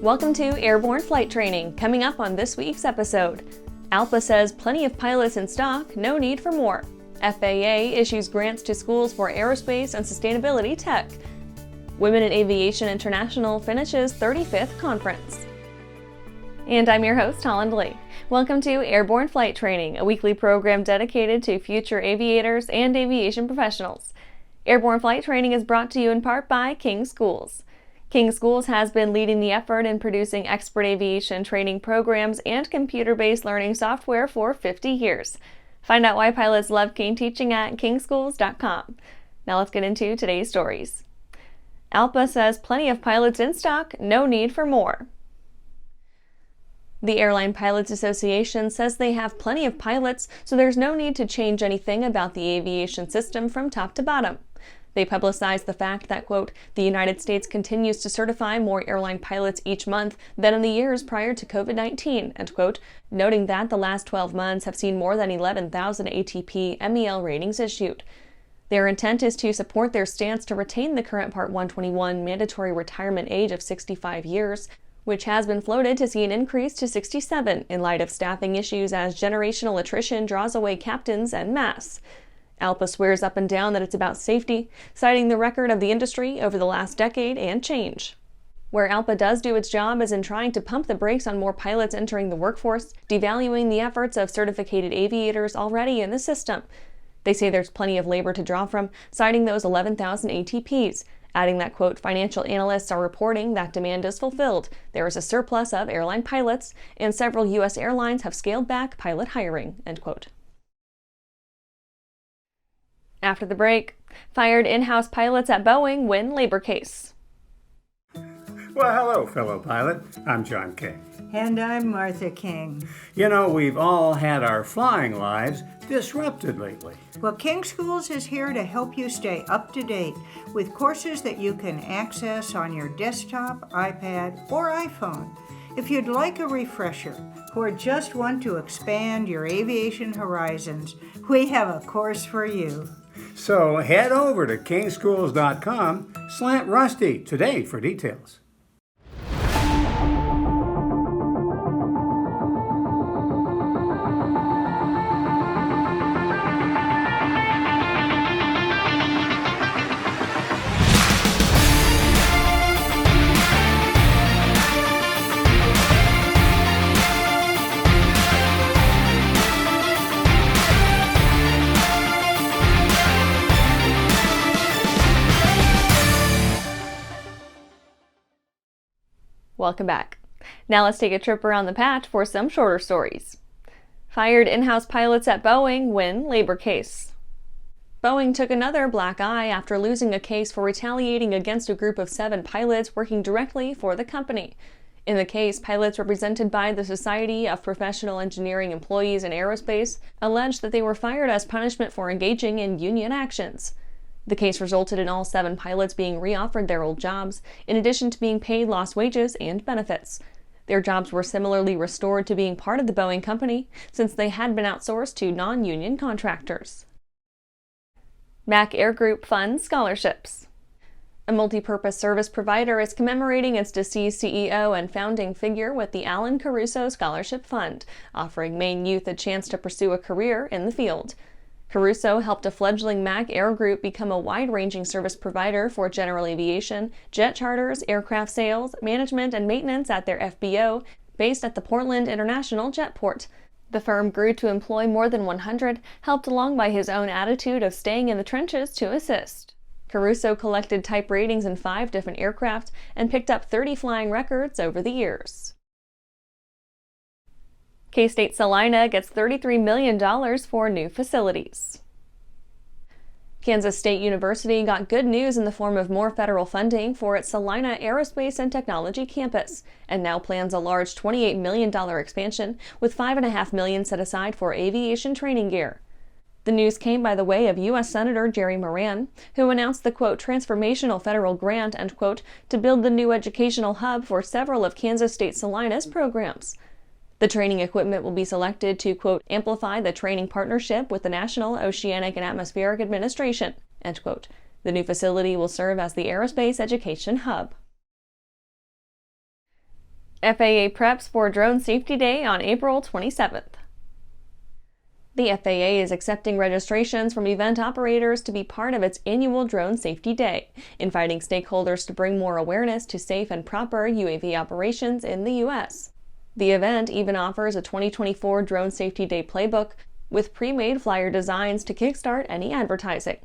Welcome to Airborne Flight Training. Coming up on this week's episode, ALPA says plenty of pilots in stock, no need for more. FAA issues grants to schools for aerospace and sustainability tech. Women at Aviation International finishes 35th conference. And I'm your host, Holland Lee. Welcome to Airborne Flight Training, a weekly program dedicated to future aviators and aviation professionals. Airborne Flight Training is brought to you in part by King Schools. King Schools has been leading the effort in producing expert aviation training programs and computer-based learning software for 50 years. Find out why pilots love King teaching at kingschools.com. Now let's get into today's stories. ALPA says plenty of pilots in stock, no need for more. The Airline Pilots Association says they have plenty of pilots, so there's no need to change anything about the aviation system from top to bottom. They publicized the fact that, quote, the United States continues to certify more airline pilots each month than in the years prior to COVID-19, end quote, noting that the last 12 months have seen more than 11,000 ATP-MEL ratings issued. Their intent is to support their stance to retain the current Part 121 mandatory retirement age of 65 years, which has been floated to see an increase to 67 in light of staffing issues as generational attrition draws away captains en masse. ALPA swears up and down that it's about safety, citing the record of the industry over the last decade and change. Where ALPA does do its job is in trying to pump the brakes on more pilots entering the workforce, devaluing the efforts of certificated aviators already in the system. They say there's plenty of labor to draw from, citing those 11,000 ATPs, adding that, quote, financial analysts are reporting that demand is fulfilled, there is a surplus of airline pilots, and several U.S. airlines have scaled back pilot hiring, end quote. After the break, fired in-house pilots at Boeing win labor case. Well, hello, fellow pilot. I'm John King. And I'm Martha King. You know, we've all had our flying lives disrupted lately. Well, King Schools is here to help you stay up to date with courses that you can access on your desktop, iPad, or iPhone. If you'd like a refresher or just want to expand your aviation horizons, we have a course for you. So head over to kingschools.com/rusty today for details. Welcome back. Now let's take a trip around the patch for some shorter stories. Fired in-house pilots at Boeing win labor case. Boeing took another black eye after losing a case for retaliating against a group of 7 pilots working directly for the company. In the case, pilots represented by the Society of Professional Engineering Employees in Aerospace alleged that they were fired as punishment for engaging in union actions. The case resulted in all 7 pilots being re-offered their old jobs, in addition to being paid lost wages and benefits. Their jobs were similarly restored to being part of the Boeing company, since they had been outsourced to non-union contractors. Mac Air Group funds scholarships. A multi-purpose service provider is commemorating its deceased CEO and founding figure with the Alan Caruso Scholarship Fund, offering Maine youth a chance to pursue a career in the field. Caruso helped a fledgling Mac Air Group become a wide-ranging service provider for general aviation, jet charters, aircraft sales, management, and maintenance at their FBO, based at the Portland International Jetport. The firm grew to employ more than 100, helped along by his own attitude of staying in the trenches to assist. Caruso collected type ratings in 5 different aircraft and picked up 30 flying records over the years. K-State Salina gets $33 million for new facilities. Kansas State University got good news in the form of more federal funding for its Salina Aerospace and Technology campus, and now plans a large $28 million expansion, with $5.5 million set aside for aviation training gear. The news came by the way of U.S. Senator Jerry Moran, who announced the, quote, transformational federal grant, end quote, to build the new educational hub for several of Kansas State Salina's programs. The training equipment will be selected to, quote, amplify the training partnership with the National Oceanic and Atmospheric Administration, end quote. The new facility will serve as the aerospace education hub. FAA preps for Drone Safety Day on April 27th. The FAA is accepting registrations from event operators to be part of its annual Drone Safety Day, inviting stakeholders to bring more awareness to safe and proper UAV operations in the U.S. The event even offers a 2024 Drone Safety Day playbook with pre-made flyer designs to kickstart any advertising.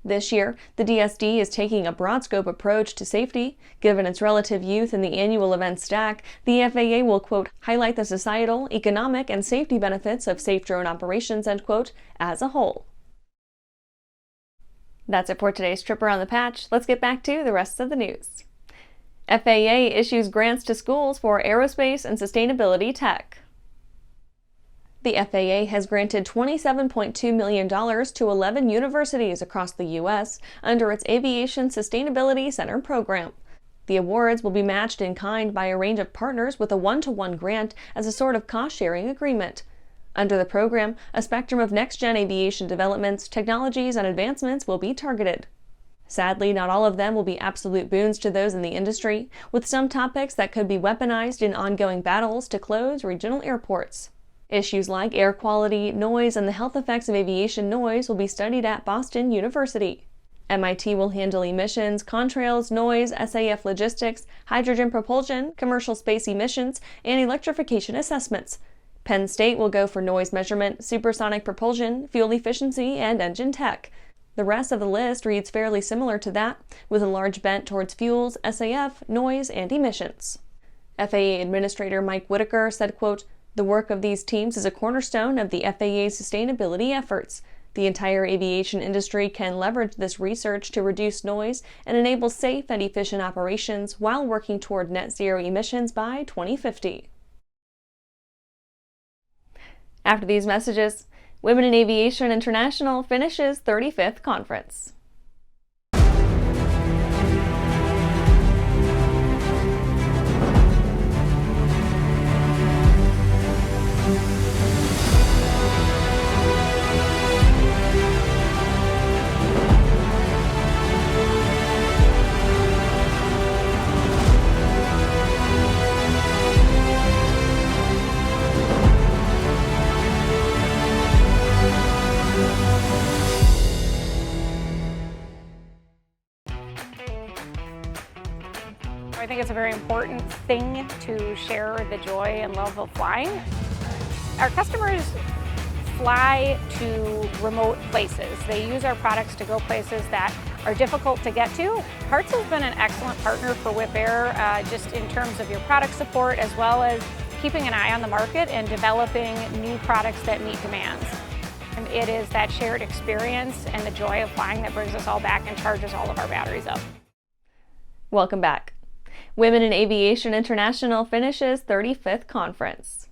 This year, the DSD is taking a broad-scope approach to safety. Given its relative youth in the annual event stack, the FAA will, quote, highlight the societal, economic, and safety benefits of safe drone operations, end quote, as a whole. That's it for today's Trip Around the Patch. Let's get back to the rest of the news. FAA issues grants to schools for aerospace and sustainability tech. The FAA has granted $27.2 million to 11 universities across the U.S. under its Aviation Sustainability Center program. The awards will be matched in kind by a range of partners with a one-to-one grant as a sort of cost-sharing agreement. Under the program, a spectrum of next-gen aviation developments, technologies, and advancements will be targeted. Sadly, not all of them will be absolute boons to those in the industry, with some topics that could be weaponized in ongoing battles to close regional airports. Issues like air quality, noise, and the health effects of aviation noise will be studied at Boston University. MIT will handle emissions, contrails, noise, SAF logistics, hydrogen propulsion, commercial space emissions, and electrification assessments. Penn State will go for noise measurement, supersonic propulsion, fuel efficiency, and engine tech. The rest of the list reads fairly similar to that, with a large bent towards fuels, SAF, noise, and emissions. FAA Administrator Mike Whitaker said, quote, the work of these teams is a cornerstone of the FAA's sustainability efforts. The entire aviation industry can leverage this research to reduce noise and enable safe and efficient operations while working toward net zero emissions by 2050. After these messages, Women in Aviation International finishes 35th conference. I think it's a very important thing to share the joy and love of flying. Our customers fly to remote places. They use our products to go places that are difficult to get to. Hertz has been an excellent partner for Whip Air, just in terms of your product support, as well as keeping an eye on the market and developing new products that meet demands. And it is that shared experience and the joy of flying that brings us all back and charges all of our batteries up. Welcome back. Women in Aviation International finishes 35th conference.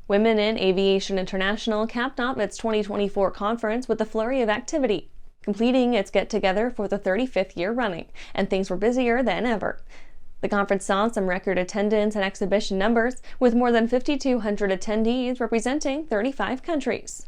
Women in Aviation International capped off its 2024 conference with a flurry of activity, completing its get-together for the 35th year running, and things were busier than ever. The conference saw some record attendance and exhibition numbers, with more than 5,200 attendees representing 35 countries.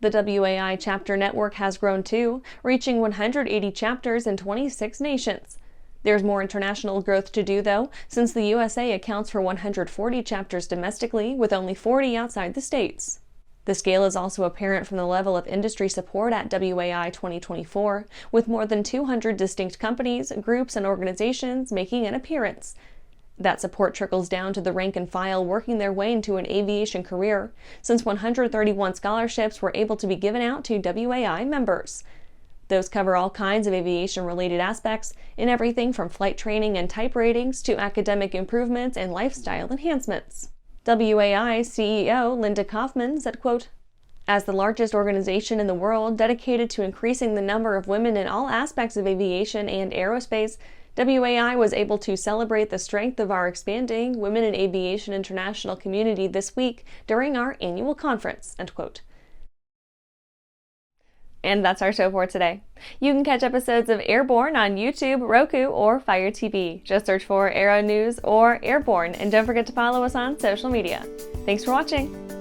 The WAI chapter network has grown too, reaching 180 chapters in 26 nations. There's more international growth to do, though, since the USA accounts for 140 chapters domestically, with only 40 outside the States. The scale is also apparent from the level of industry support at WAI24, with more than 200 distinct companies, groups, and organizations making an appearance. That support trickles down to the rank and file working their way into an aviation career, since 131 scholarships were able to be given out to WAI members. Those cover all kinds of aviation-related aspects, in everything from flight training and type ratings to academic improvements and lifestyle enhancements. WAI CEO Linda Kaufman said, quote, as the largest organization in the world dedicated to increasing the number of women in all aspects of aviation and aerospace, WAI was able to celebrate the strength of our expanding Women in Aviation International community this week during our annual conference, end quote. And that's our show for today. You can catch episodes of Airborne on YouTube, Roku, or Fire TV. Just search for Aero-News or Airborne, and don't forget to follow us on social media. Thanks for watching.